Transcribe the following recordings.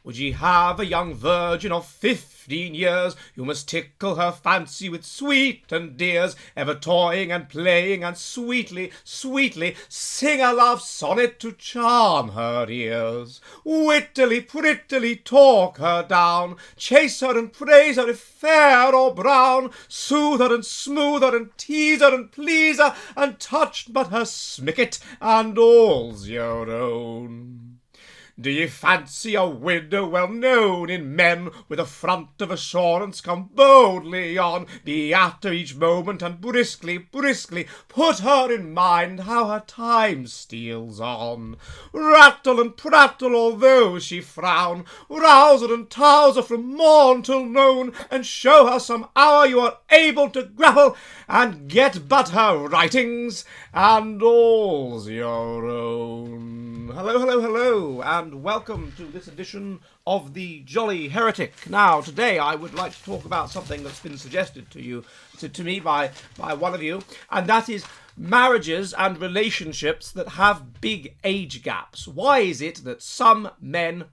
Would ye have a young virgin of 15 years? You must tickle her fancy with sweet and dears, ever toying and playing, and sweetly, sweetly sing a love sonnet to charm her ears. Wittily, prettily talk her down, chase her and praise her if fair or brown, soothe her and smooth her and tease her and please her, and touch but her smicket, and all's your own. Do ye fancy a widow well known in men, with a front of assurance come boldly on, be at her each moment, and briskly, briskly put her in mind how her time steals on? Rattle and prattle although she frown, rouse her and touse her from morn till noon, and show her some hour you are able to grapple, and get but her writings, and all's your own. Hello, hello, hello, and welcome to this edition of the Jolly Heretic. Now, today I would like to talk about something that's been suggested to me by one of you, and that is marriages and relationships that have big age gaps. Why is it that some men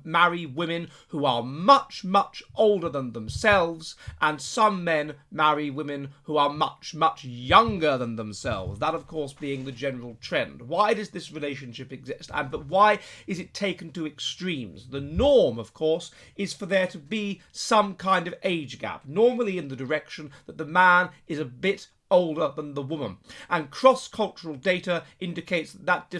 marry women who are much, much older than themselves, and some men marry women who are much, much younger than themselves? That, of course, being the general trend. Why does this relationship exist? But why is it taken to extremes? The norm, of course, is for there to be some kind of age gap, normally in the direction that the man is a bit older than the woman, and cross-cultural data indicates that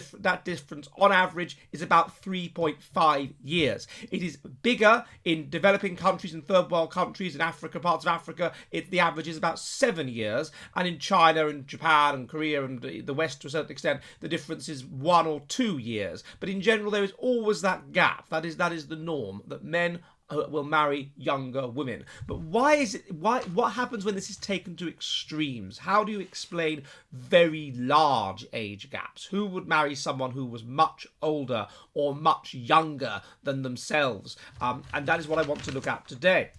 difference on average is about 3.5 years. It is bigger in developing countries, in third world countries, in Africa, parts of Africa. The average is about 7 years, and in China and Japan and Korea and the West to a certain extent the difference is 1 or 2 years. But in general there is always that gap. That is the norm, that men will marry younger women. But what happens when this is taken to extremes? How do you explain very large age gaps? Who would marry someone who was much older or much younger than themselves? And that is what I want to look at today.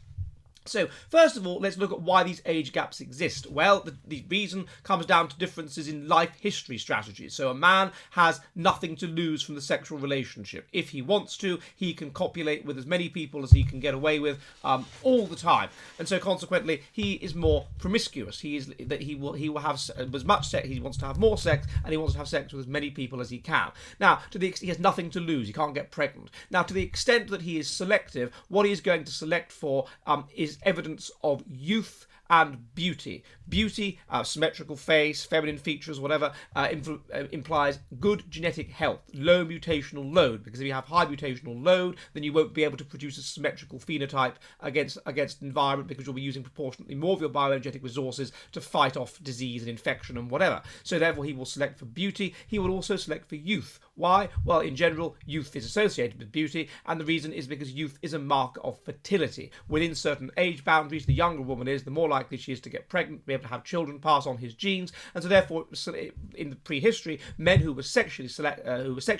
So, first of all, let's look at why these age gaps exist. Well, the reason comes down to differences in life history strategies. So a man has nothing to lose from the sexual relationship. If he wants to, he can copulate with as many people as he can get away with all the time. And so consequently, he is more promiscuous. He will have as much sex, he wants to have more sex, and he wants to have sex with as many people as he can. Now, he has nothing to lose. He can't get pregnant. Now, to the extent that he is selective, what he is going to select for is evidence of youth and beauty. Beauty, symmetrical face, feminine features, whatever, implies good genetic health, low mutational load, because if you have high mutational load, then you won't be able to produce a symmetrical phenotype against environment, because you'll be using proportionately more of your bioenergetic resources to fight off disease and infection and whatever. So therefore he will select for beauty. He will also select for youth. Why? Well, in general, youth is associated with beauty, and the reason is because youth is a marker of fertility. Within certain age boundaries, the younger a woman is, the more likely she is to get pregnant, be able to have children, pass on his genes, and so therefore, in the prehistory, men who were sexually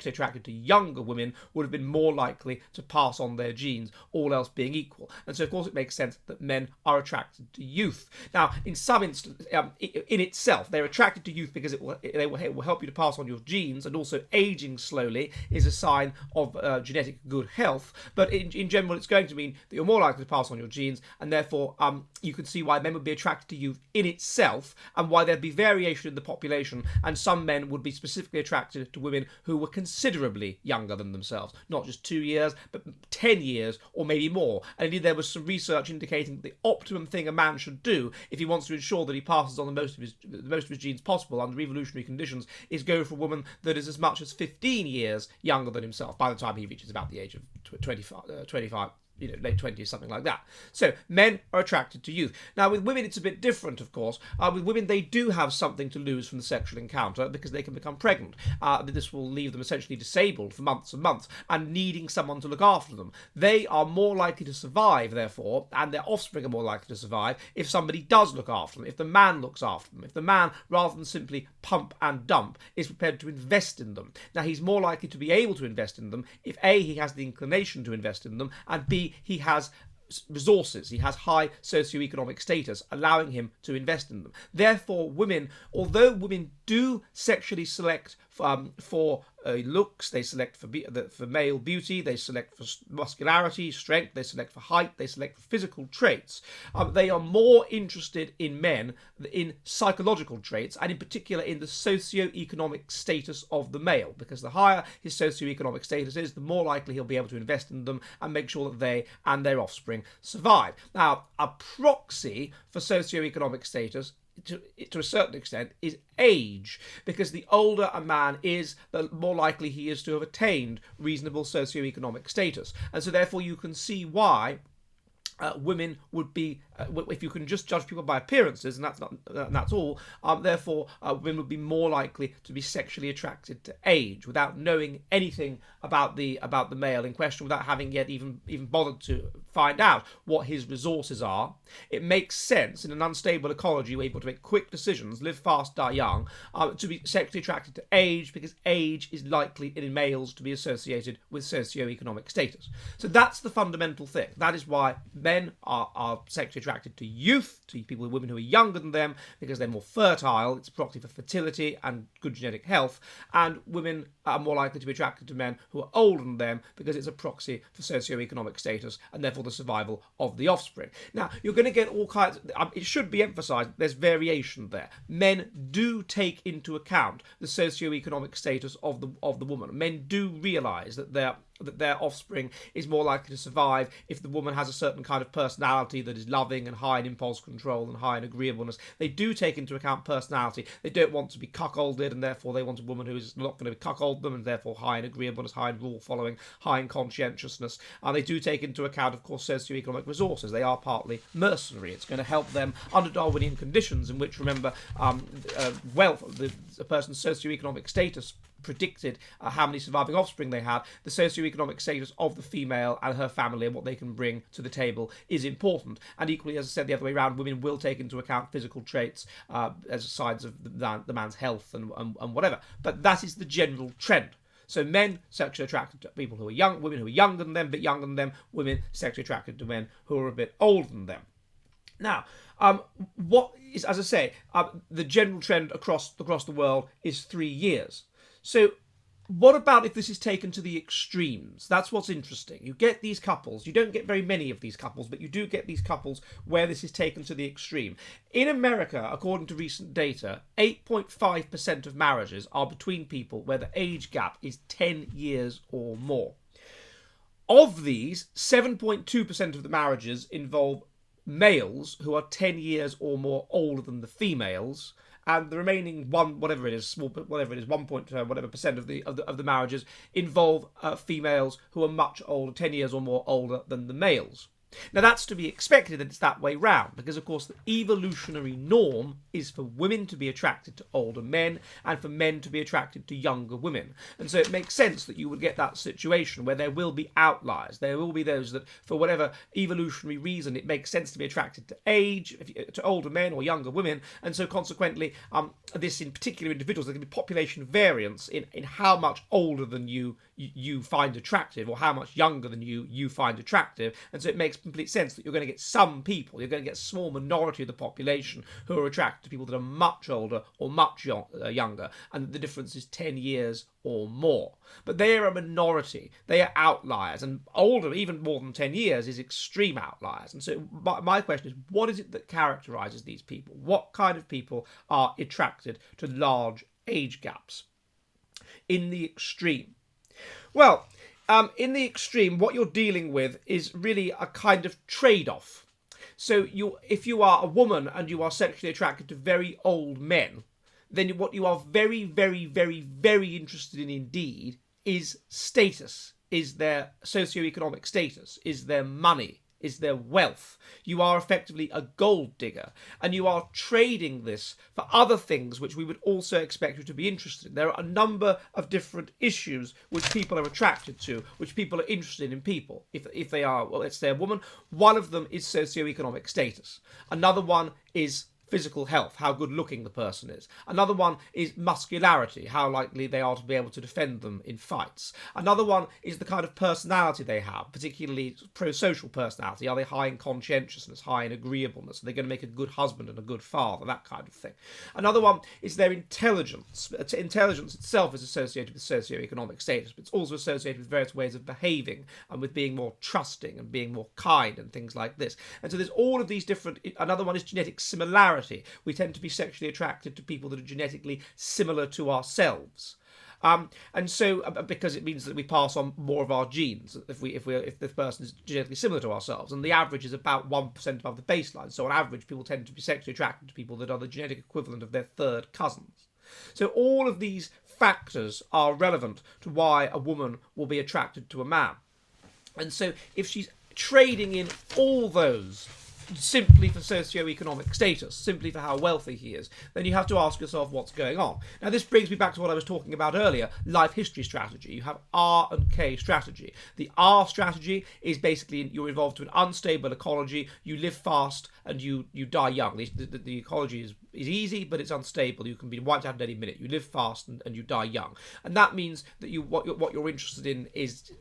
attracted to younger women would have been more likely to pass on their genes, all else being equal. And so, of course, it makes sense that men are attracted to youth. Now, in some instances, in itself, they're attracted to youth because it will help you to pass on your genes, and also aging slowly is a sign of genetic good health. But in general, it's going to mean that you're more likely to pass on your genes, and therefore you can see why men would be attracted to youth in itself, and why there'd be variation in the population, and some men would be specifically attracted to women who were considerably younger than themselves, not just 2 years, but 10 years or maybe more. And indeed, there was some research indicating that the optimum thing a man should do if he wants to ensure that he passes on the most of his genes possible under evolutionary conditions is go for a woman that is as much as 15 years younger than himself by the time he reaches about the age of 25, late 20s, something like that. So men are attracted to youth. Now, with women, it's a bit different, of course. With women, they do have something to lose from the sexual encounter because they can become pregnant. This will leave them essentially disabled for months and months and needing someone to look after them. They are more likely to survive, therefore, and their offspring are more likely to survive if somebody does look after them, if the man looks after them, if the man, rather than simply pump and dump, is prepared to invest in them. Now, he's more likely to be able to invest in them if A, he has the inclination to invest in them, and B, he has resources, he has high socioeconomic status, allowing him to invest in them. Therefore, women, although women do sexually select for looks, they select for male beauty, they select for muscularity, strength, they select for height, they select for physical traits. They are more interested in men in psychological traits, and in particular in the socio-economic status of the male, because the higher his socio-economic status is, the more likely he'll be able to invest in them and make sure that they and their offspring survive. Now, a proxy for socio-economic status to a certain extent is age, because the older a man is, the more likely he is to have attained reasonable socio-economic status. And so therefore you can see why women would be, if you can just judge people by appearances, and that's all. Therefore, women would be more likely to be sexually attracted to age, without knowing anything about the male in question, without having yet even bothered to find out what his resources are. It makes sense in an unstable ecology where you're able to make quick decisions, live fast, die young, to be sexually attracted to age, because age is likely in males to be associated with socio-economic status. So that's the fundamental thing. That is why men are sexually attracted to youth, to women who are younger than them, because they're more fertile. It's a proxy for fertility and good genetic health. And women are more likely to be attracted to men who are older than them, because it's a proxy for socio-economic status and therefore the survival of the offspring. Now, you're going to get all kinds. It should be emphasised there's variation there. Men do take into account the socio-economic status of the woman. Men do realise that their offspring is more likely to survive if the woman has a certain kind of personality that is loving and high in impulse control and high in agreeableness. They do take into account personality. They don't want to be cuckolded, and therefore they want a woman who is not going to cuckold them, and therefore high in agreeableness, high in rule following, high in conscientiousness. And they do take into account, of course, socioeconomic resources. They are partly mercenary. It's going to help them under Darwinian conditions, in which, remember, wealth, a person's socioeconomic status predicted how many surviving offspring they have. The socioeconomic status of the female and her family and what they can bring to the table is important. And equally, as I said, the other way around, women will take into account physical traits as signs of the man's health and whatever. But that is the general trend. So men sexually attracted to people who are young, women who are younger than them, a bit younger than them, women sexually attracted to men who are a bit older than them. Now, what is, as I say, the general trend across the world is 3 years. So what about if this is taken to the extremes? That's what's interesting. You get these couples. You don't get very many of these couples, but you do get these couples where this is taken to the extreme. In America, according to recent data, 8.5% of marriages are between people where the age gap is 10 years or more. Of these, 7.2% of the marriages involve males who are 10 years or more older than the females, and the remaining whatever it is percent of the marriages involve females who are much older, 10 years or more older than the males. Now, that's to be expected that it's that way round, because, of course, the evolutionary norm is for women to be attracted to older men and for men to be attracted to younger women. And so it makes sense that you would get that situation where there will be outliers. There will be those that, for whatever evolutionary reason, it makes sense to be attracted to age, to older men or younger women. And so, consequently, this in particular individuals, there can be population variance in how much older than you find attractive, or how much younger than you find attractive. And so it makes complete sense that you're going to get some people, you're going to get a small minority of the population who are attracted to people that are much older or much younger, and the difference is 10 years or more. But they are a minority, they are outliers, and older, even more than 10 years, is extreme outliers. And so my question is, what is it that characterises these people? What kind of people are attracted to large age gaps? In the extreme, well, in the extreme, what you're dealing with is really a kind of trade-off. So if you are a woman and you are sexually attracted to very old men, then what you are very, very, very, very interested in indeed is status, is their socioeconomic status, is their money, is their wealth. You are effectively a gold digger, and you are trading this for other things which we would also expect you to be interested in. There are a number of different issues which people are attracted to, which people are interested in people. If they are, well, let's say a woman, one of them is socioeconomic status. Another one is physical health, how good looking the person is. Another one is muscularity, how likely they are to be able to defend them in fights. Another one is the kind of personality they have, particularly pro-social personality. Are they high in conscientiousness, high in agreeableness? Are they going to make a good husband and a good father? That kind of thing. Another one is their intelligence. Intelligence itself is associated with socioeconomic status, but it's also associated with various ways of behaving and with being more trusting and being more kind and things like this. And so there's all of these different... Another one is genetic similarity. We tend to be sexually attracted to people that are genetically similar to ourselves. And so, because it means that we pass on more of our genes if the person is genetically similar to ourselves, and the average is about 1% above the baseline. So on average, people tend to be sexually attracted to people that are the genetic equivalent of their third cousins. So all of these factors are relevant to why a woman will be attracted to a man. And so if she's trading in all those simply for socioeconomic status, simply for how wealthy he is, then you have to ask yourself what's going on. Now, this brings me back to what I was talking about earlier, life history strategy. You have R and K strategy. The R strategy is basically you're involved to an unstable ecology, you live fast, and you die young. The ecology is easy, but it's unstable. You can be wiped out at any minute. You live fast and you die young. And that means that what you're interested in is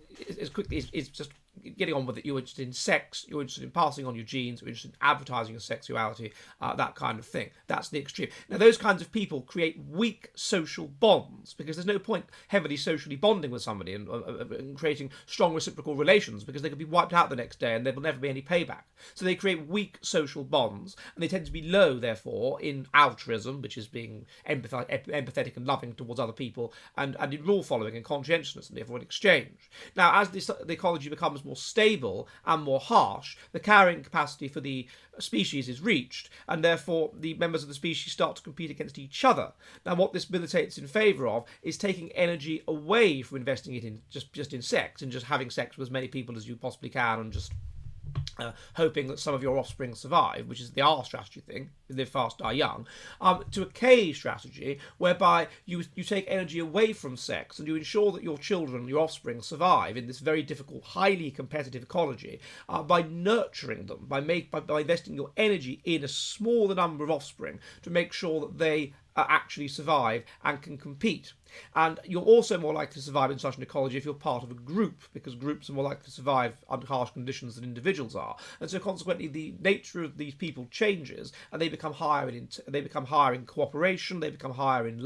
just getting on with it. You're interested in sex, you're interested in passing on your genes, you're interested in advertising your sexuality, that kind of thing. That's the extreme. Now, those kinds of people create weak social bonds because there's no point heavily socially bonding with somebody and creating strong reciprocal relations because they could be wiped out the next day and there will never be any payback. So they create weak social bonds, and they tend to be low, therefore, in altruism, which is being empathetic and loving towards other people, and in rule following and conscientiousness, and therefore in exchange. Now, as the ecology becomes more stable and more harsh, the carrying capacity for the species is reached, and therefore the members of the species start to compete against each other. Now, what this militates in favour of is taking energy away from investing it in just in sex and just having sex with as many people as you possibly can and just hoping that some of your offspring survive, which is the R strategy thing, live fast, die young, to a K strategy, whereby you take energy away from sex and you ensure that your children, your offspring, survive in this very difficult, highly competitive ecology by nurturing them, by investing your energy in a smaller number of offspring to make sure that they actually survive and can compete. And you're also more likely to survive in such an ecology if you're part of a group, because groups are more likely to survive under harsh conditions than individuals are. And so consequently the nature of these people changes, and they become higher in cooperation, they become higher in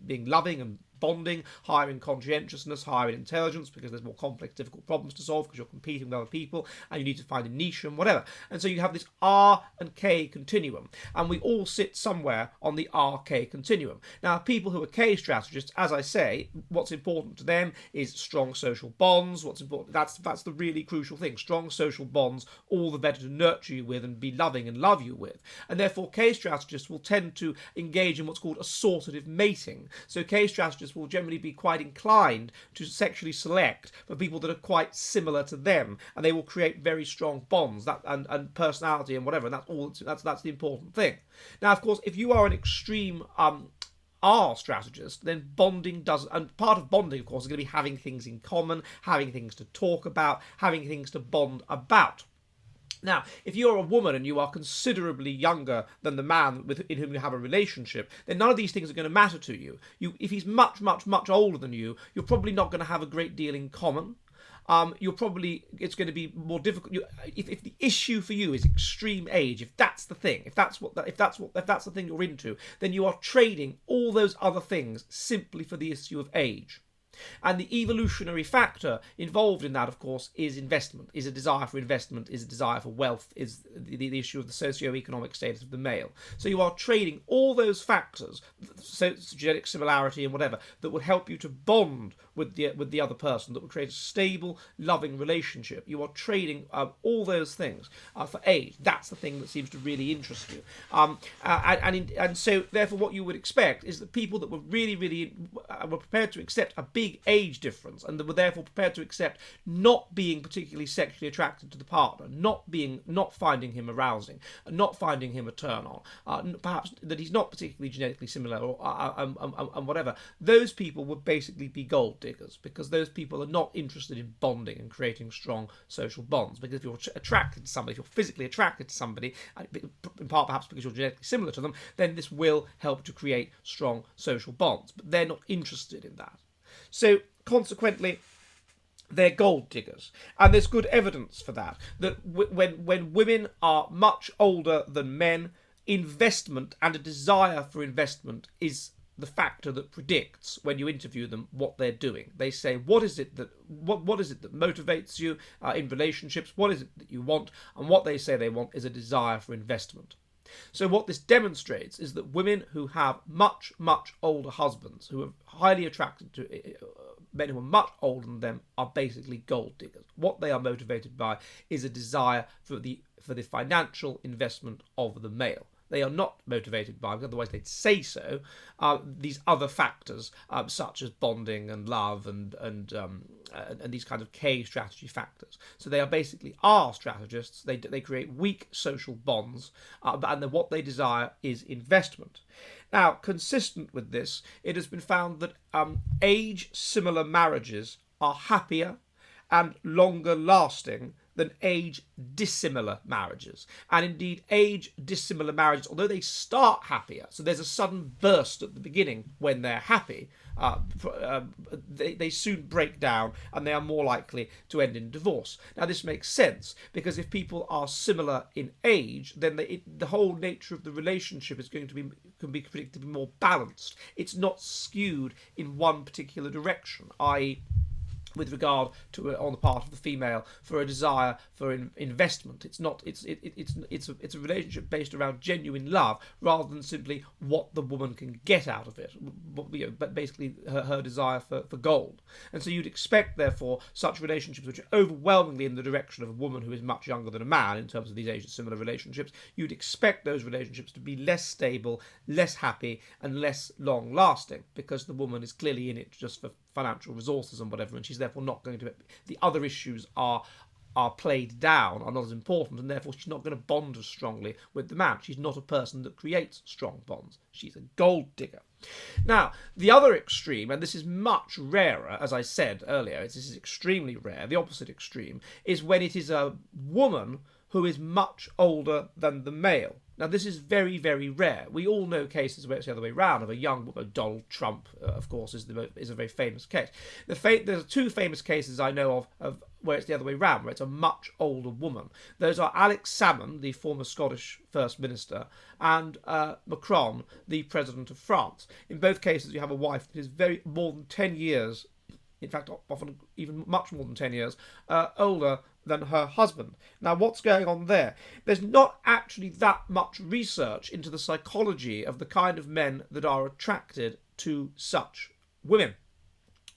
being loving and bonding, higher in conscientiousness, higher in intelligence, because there's more complex, difficult problems to solve because you're competing with other people and you need to find a niche and whatever. And so you have this R and K continuum, and we all sit somewhere on the RK continuum. Now, people who are K strategists, as I say, what's important to them is strong social bonds. What's important, that's the really crucial thing. Strong social bonds, all the better to nurture you with and be loving and love you with. And therefore K strategists will tend to engage in what's called assortative mating. So K strategists will generally be quite inclined to sexually select for people that are quite similar to them, and they will create very strong bonds and personality and whatever, and that's the important thing. Now, of course, if you are an extreme R strategist, then bonding doesn't, and part of bonding, of course, is going to be having things in common, having things to talk about, having things to bond about. Now, if you're a woman and you are considerably younger than the man in whom you have a relationship, then none of these things are going to matter to you. If he's much, much, much older than you, you're probably not going to have a great deal in common. It's going to be more difficult. If the issue for you is extreme age, if that's the thing, if that's the thing you're into, then you are trading all those other things simply for the issue of age. And the evolutionary factor involved in that, of course, is investment, is a desire for investment, is a desire for wealth, is the issue of the socioeconomic status of the male. So you are trading all those factors, so genetic similarity and whatever, that would help you to bond with the other person, that would create a stable, loving relationship. You are trading all those things for age. That's the thing that seems to really interest you. And so, therefore, what you would expect is that people that were really were prepared to accept a big age difference, and that were therefore prepared to accept not being particularly sexually attracted to the partner, not finding him arousing, not finding him a turn on, perhaps that he's not particularly genetically similar, or and whatever. Those people would basically be gold diggers, because those people are not interested in bonding and creating strong social bonds. Because if you're attracted to somebody, if you're physically attracted to somebody, in part perhaps because you're genetically similar to them, then this will help to create strong social bonds. But they're not interested in that. So consequently, they're gold diggers, and there's good evidence for that. That when women are much older than men, investment and a desire for investment is the factor that predicts, when you interview them, what they're doing. They say, what is it that motivates you in relationships? What is it that you want? And what they say they want is a desire for investment. So what this demonstrates is that women who have much, much older husbands, who are highly attracted to men who are much older than them, are basically gold diggers. What they are motivated by is a desire for the financial investment of the male. They are not motivated by, otherwise they'd say so, these other factors such as bonding and love and these kinds of K strategy factors. So they are basically R strategists. They create weak social bonds, and then what they desire is investment. Now, consistent with this, it has been found that age-similar marriages are happier and longer lasting than age-dissimilar marriages. And indeed, age-dissimilar marriages, although they start happier, so there's a sudden burst at the beginning when they're happy, they soon break down and they are more likely to end in divorce. Now, this makes sense, because if people are similar in age, then the whole nature of the relationship is can be predicted to be more balanced. It's not skewed in one particular direction, i.e., with regard to on the part of the female for a desire for investment. It's a relationship based around genuine love rather than simply what the woman can get out of it, but basically her desire for gold. And so you'd expect, therefore, such relationships which are overwhelmingly in the direction of a woman who is much younger than a man in terms of these age-similar relationships, you'd expect those relationships to be less stable, less happy, and less long-lasting, because the woman is clearly in it just for financial resources and whatever, and she's therefore not going to. The other issues are played down, are not as important, and therefore she's not going to bond as strongly with the man. She's not a person that creates strong bonds. She's a gold digger. Now, the other extreme, and this is much rarer, as I said earlier, this is extremely rare, the opposite extreme, is when it is a woman who is much older than the male. Now, this is very, very rare. We all know cases where it's the other way around, of a young woman. Donald Trump, of course, is a very famous case. There's two famous cases I know of where it's the other way around, where it's a much older woman. Those are Alex Salmond, the former Scottish First Minister, and Macron, the President of France. In both cases, you have a wife that is more than 10 years, in fact, often even much more than 10 years, older than her husband. Now, what's going on there? There's not actually that much research into the psychology of the kind of men that are attracted to such women.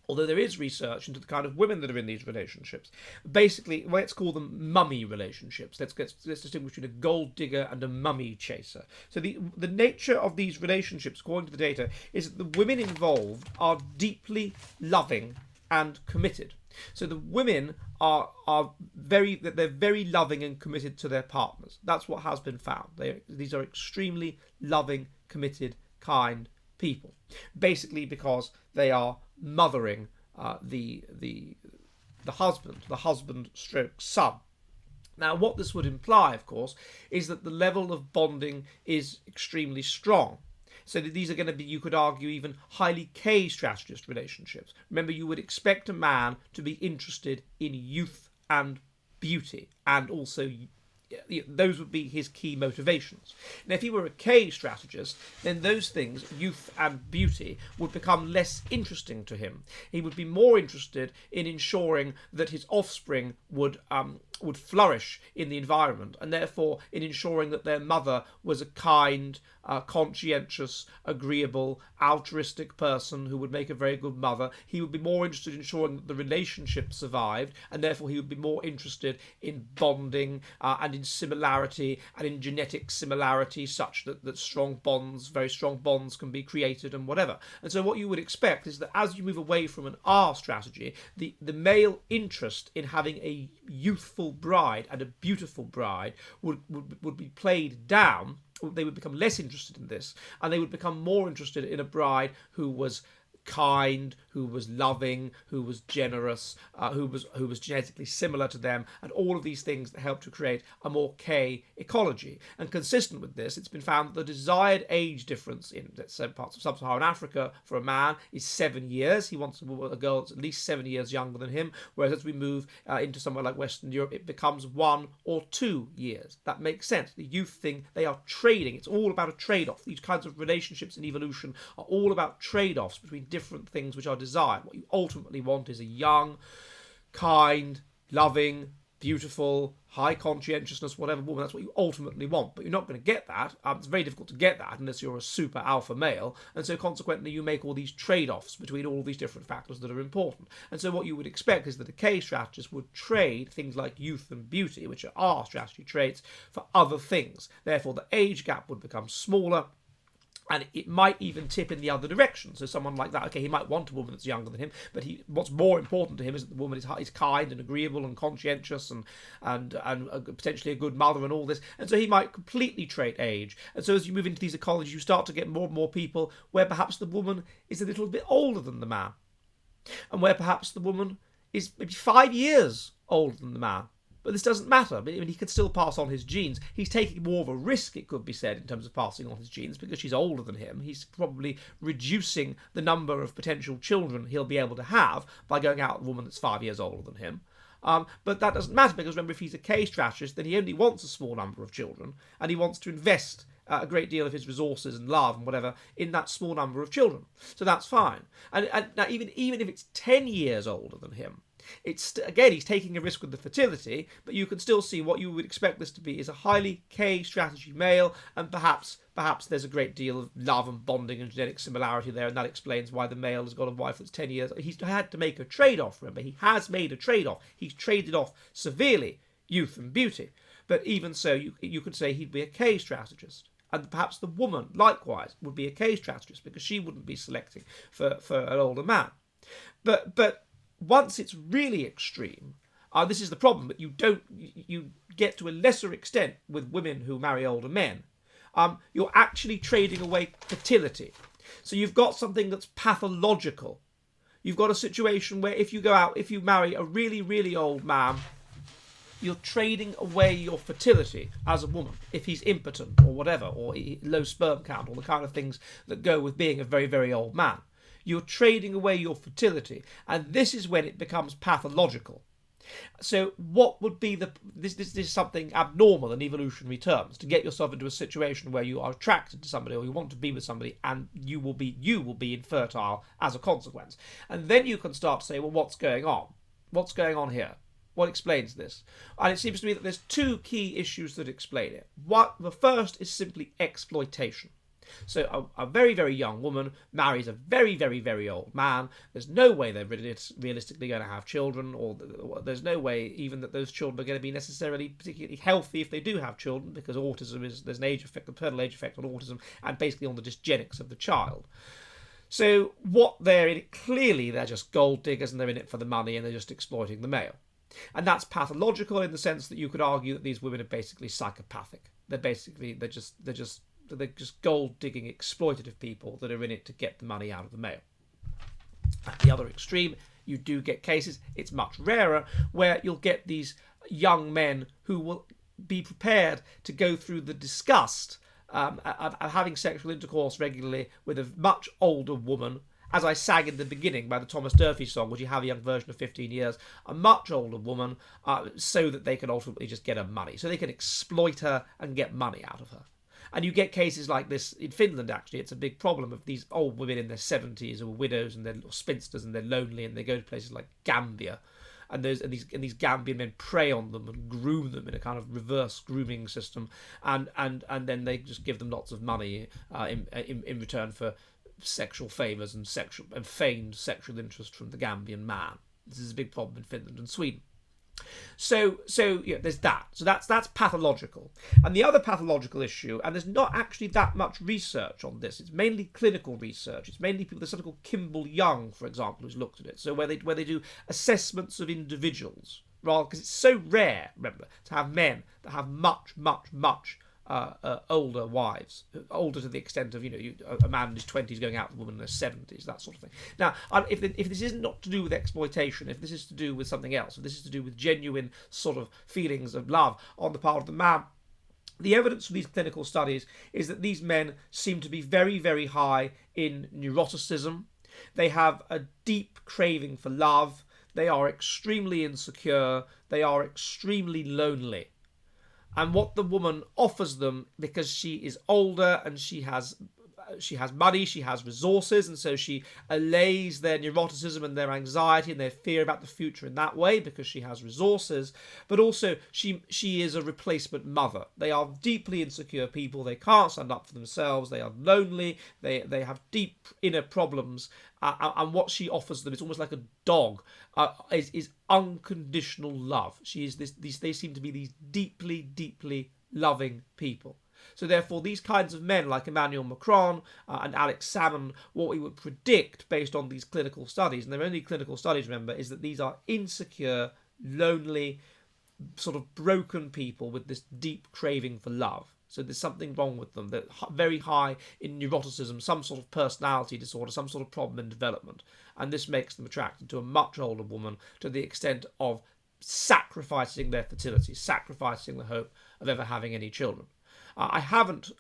Although there is research into the kind of women that are in these relationships. Basically, let's call them mummy relationships. Let's distinguish between a gold digger and a mummy chaser. So the nature of these relationships, according to the data, is that the women involved are deeply loving and committed. So the women are very loving and committed to their partners. That's what has been found. These are extremely loving, committed, kind people. Basically because they are mothering the husband stroke son. Now, what this would imply, of course, is that the level of bonding is extremely strong. So that these are going to be, you could argue, even highly K strategist relationships. Remember, you would expect a man to be interested in youth and beauty, and also those would be his key motivations. Now, if he were a K strategist, then those things, youth and beauty, would become less interesting to him. He would be more interested in ensuring that his offspring would flourish in the environment, and therefore in ensuring that their mother was a kind, conscientious, agreeable, altruistic person who would make a very good mother. He would be more interested in ensuring that the relationship survived, and therefore he would be more interested in bonding and in similarity and in genetic similarity, such that very strong bonds can be created and whatever. And so what you would expect is that as you move away from an R strategy, the male interest in having a youthful bride and a beautiful bride would be played down. They would become less interested in this, and they would become more interested in a bride who was kind, who was loving, who was generous, who was genetically similar to them, and all of these things that help to create a more K ecology. And consistent with this, it's been found that the desired age difference in certain parts of sub-Saharan Africa for a man is 7 years. He wants a girl that's at least 7 years younger than him, whereas as we move into somewhere like Western Europe, it becomes 1 or 2 years. That makes sense. The youth thing, they are trading. It's all about a trade-off. These kinds of relationships in evolution are all about trade-offs between different things which are desired. What you ultimately want is a young, kind, loving, beautiful, high conscientiousness, whatever woman. That's what you ultimately want, but you're not going to get that. It's very difficult to get that unless you're a super alpha male, and so consequently you make all these trade-offs between all these different factors that are important. And so what you would expect is that a K strategist would trade things like youth and beauty, which are our strategy traits, for other things. Therefore the age gap would become smaller, and it might even tip in the other direction. So someone like that, okay, he might want a woman that's younger than him, but what's more important to him is that the woman is kind and agreeable and conscientious and potentially a good mother and all this. And so he might completely trait age. And so as you move into these ecologies, you start to get more and more people where perhaps the woman is a little bit older than the man, and where perhaps the woman is maybe 5 years older than the man. But this doesn't matter. I mean, he can still pass on his genes. He's taking more of a risk, it could be said, in terms of passing on his genes, because she's older than him. He's probably reducing the number of potential children he'll be able to have by going out with a woman that's 5 years older than him. But that doesn't matter, because remember, if he's a K strategist, then he only wants a small number of children, and he wants to invest a great deal of his resources and love and whatever in that small number of children. So that's fine. And now even if it's 10 years older than him, it's again, he's taking a risk with the fertility, but you can still see what you would expect this to be is a highly K strategy male, and perhaps there's a great deal of love and bonding and genetic similarity there, and that explains why the male has got a wife that's 10 years. He's had to make a trade-off, remember. He has made a trade-off. He's traded off severely youth and beauty. But even so, you could say he'd be a K strategist. And perhaps the woman, likewise, would be a K strategist, because she wouldn't be selecting for an older man. But once it's really extreme, this is the problem, that you get to a lesser extent with women who marry older men. You're actually trading away fertility. So you've got something that's pathological. You've got a situation where if you marry a really, really old man, you're trading away your fertility as a woman, if he's impotent or whatever, or low sperm count, or the kind of things that go with being a very, very old man. You're trading away your fertility, and this is when it becomes pathological. So what would be this is something abnormal in evolutionary terms, to get yourself into a situation where you are attracted to somebody, or you want to be with somebody, and you will be infertile as a consequence. And then you can start to say, well, what's going on? What's going on here? What explains this? And it seems to me that there's two key issues that explain it. The first is simply exploitation. So a very, very young woman marries a very, very, very old man. There's no way they're realistically going to have children, or there's no way even that those children are going to be necessarily particularly healthy if they do have children, because there's an age effect, a paternal age effect on autism, and basically on the dysgenics of the child. So what they're in it, clearly they're just gold diggers, and they're in it for the money, and they're just exploiting the male. And that's pathological in the sense that you could argue that these women are basically psychopathic. They're just gold-digging, exploitative people that are in it to get the money out of the male. At the other extreme, you do get cases, it's much rarer, where you'll get these young men who will be prepared to go through the disgust of having sexual intercourse regularly with a much older woman, as I sang in the beginning by the Thomas Durfee song, Would You Have a Young Version of 15 Years, a much older woman, so that they can ultimately just get her money. So they can exploit her and get money out of her. And you get cases like this in Finland, actually. It's a big problem of these old women in their 70s who are widows and they're spinsters and they're lonely, and they go to places like Gambia. And these Gambian men prey on them and groom them in a kind of reverse grooming system. And then they just give them lots of money in return for sexual favours and feigned sexual interest from the Gambian man. This is a big problem in Finland and Sweden. So yeah, there's that. So that's pathological. And the other pathological issue, and there's not actually that much research on this. It's mainly clinical research. It's mainly people. There's something called Kimball Young, for example, who's looked at it. So where they do assessments of individuals, rather, because it's so rare, remember, to have men that have much older wives, older to the extent of, a man in his 20s going out with a woman in her 70s, that sort of thing. Now, if this is not to do with exploitation, if this is to do with something else, if this is to do with genuine sort of feelings of love on the part of the man, the evidence from these clinical studies is that these men seem to be very, very high in neuroticism. They have a deep craving for love. They are extremely insecure. They are extremely lonely. And what the woman offers them, because she is older and she has money, she has resources, and so she allays their neuroticism and their anxiety and their fear about the future in that way because she has resources. But also she is a replacement mother. They are deeply insecure people. They can't stand up for themselves. They are lonely. They have deep inner problems. And what she offers them is almost like a dog. Is unconditional love. They seem to be these deeply, deeply loving people. So therefore, these kinds of men like Emmanuel Macron and Alex Salmond, what we would predict based on these clinical studies, and they're only clinical studies, remember, is that these are insecure, lonely, sort of broken people with this deep craving for love. So there's something wrong with them. They're very high in neuroticism, some sort of personality disorder, some sort of problem in development. And this makes them attracted to a much older woman to the extent of sacrificing their fertility, sacrificing the hope of ever having any children. I haven't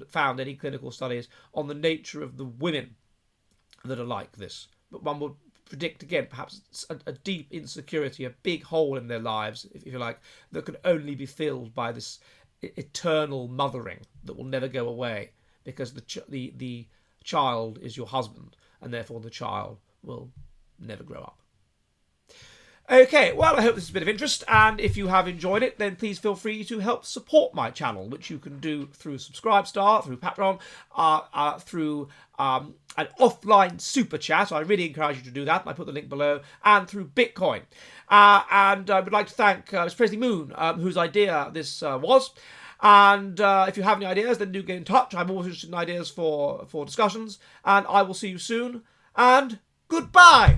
found any clinical studies on the nature of the women that are like this, but one would predict, again, perhaps a deep insecurity, a big hole in their lives, if you like, that can only be filled by this eternal mothering that will never go away, because the child is your husband, and therefore the child will never grow up. Okay, well, I hope this is a bit of interest, and if you have enjoyed it, then please feel free to help support my channel, which you can do through Subscribestar, through Patreon, through an offline super chat. I really encourage you to do that. I put the link below, and through Bitcoin. And I would like to thank Ms. Presley Moon, whose idea this was. And if you have any ideas, then do get in touch. I'm always interested in ideas for discussions, and I will see you soon. And goodbye.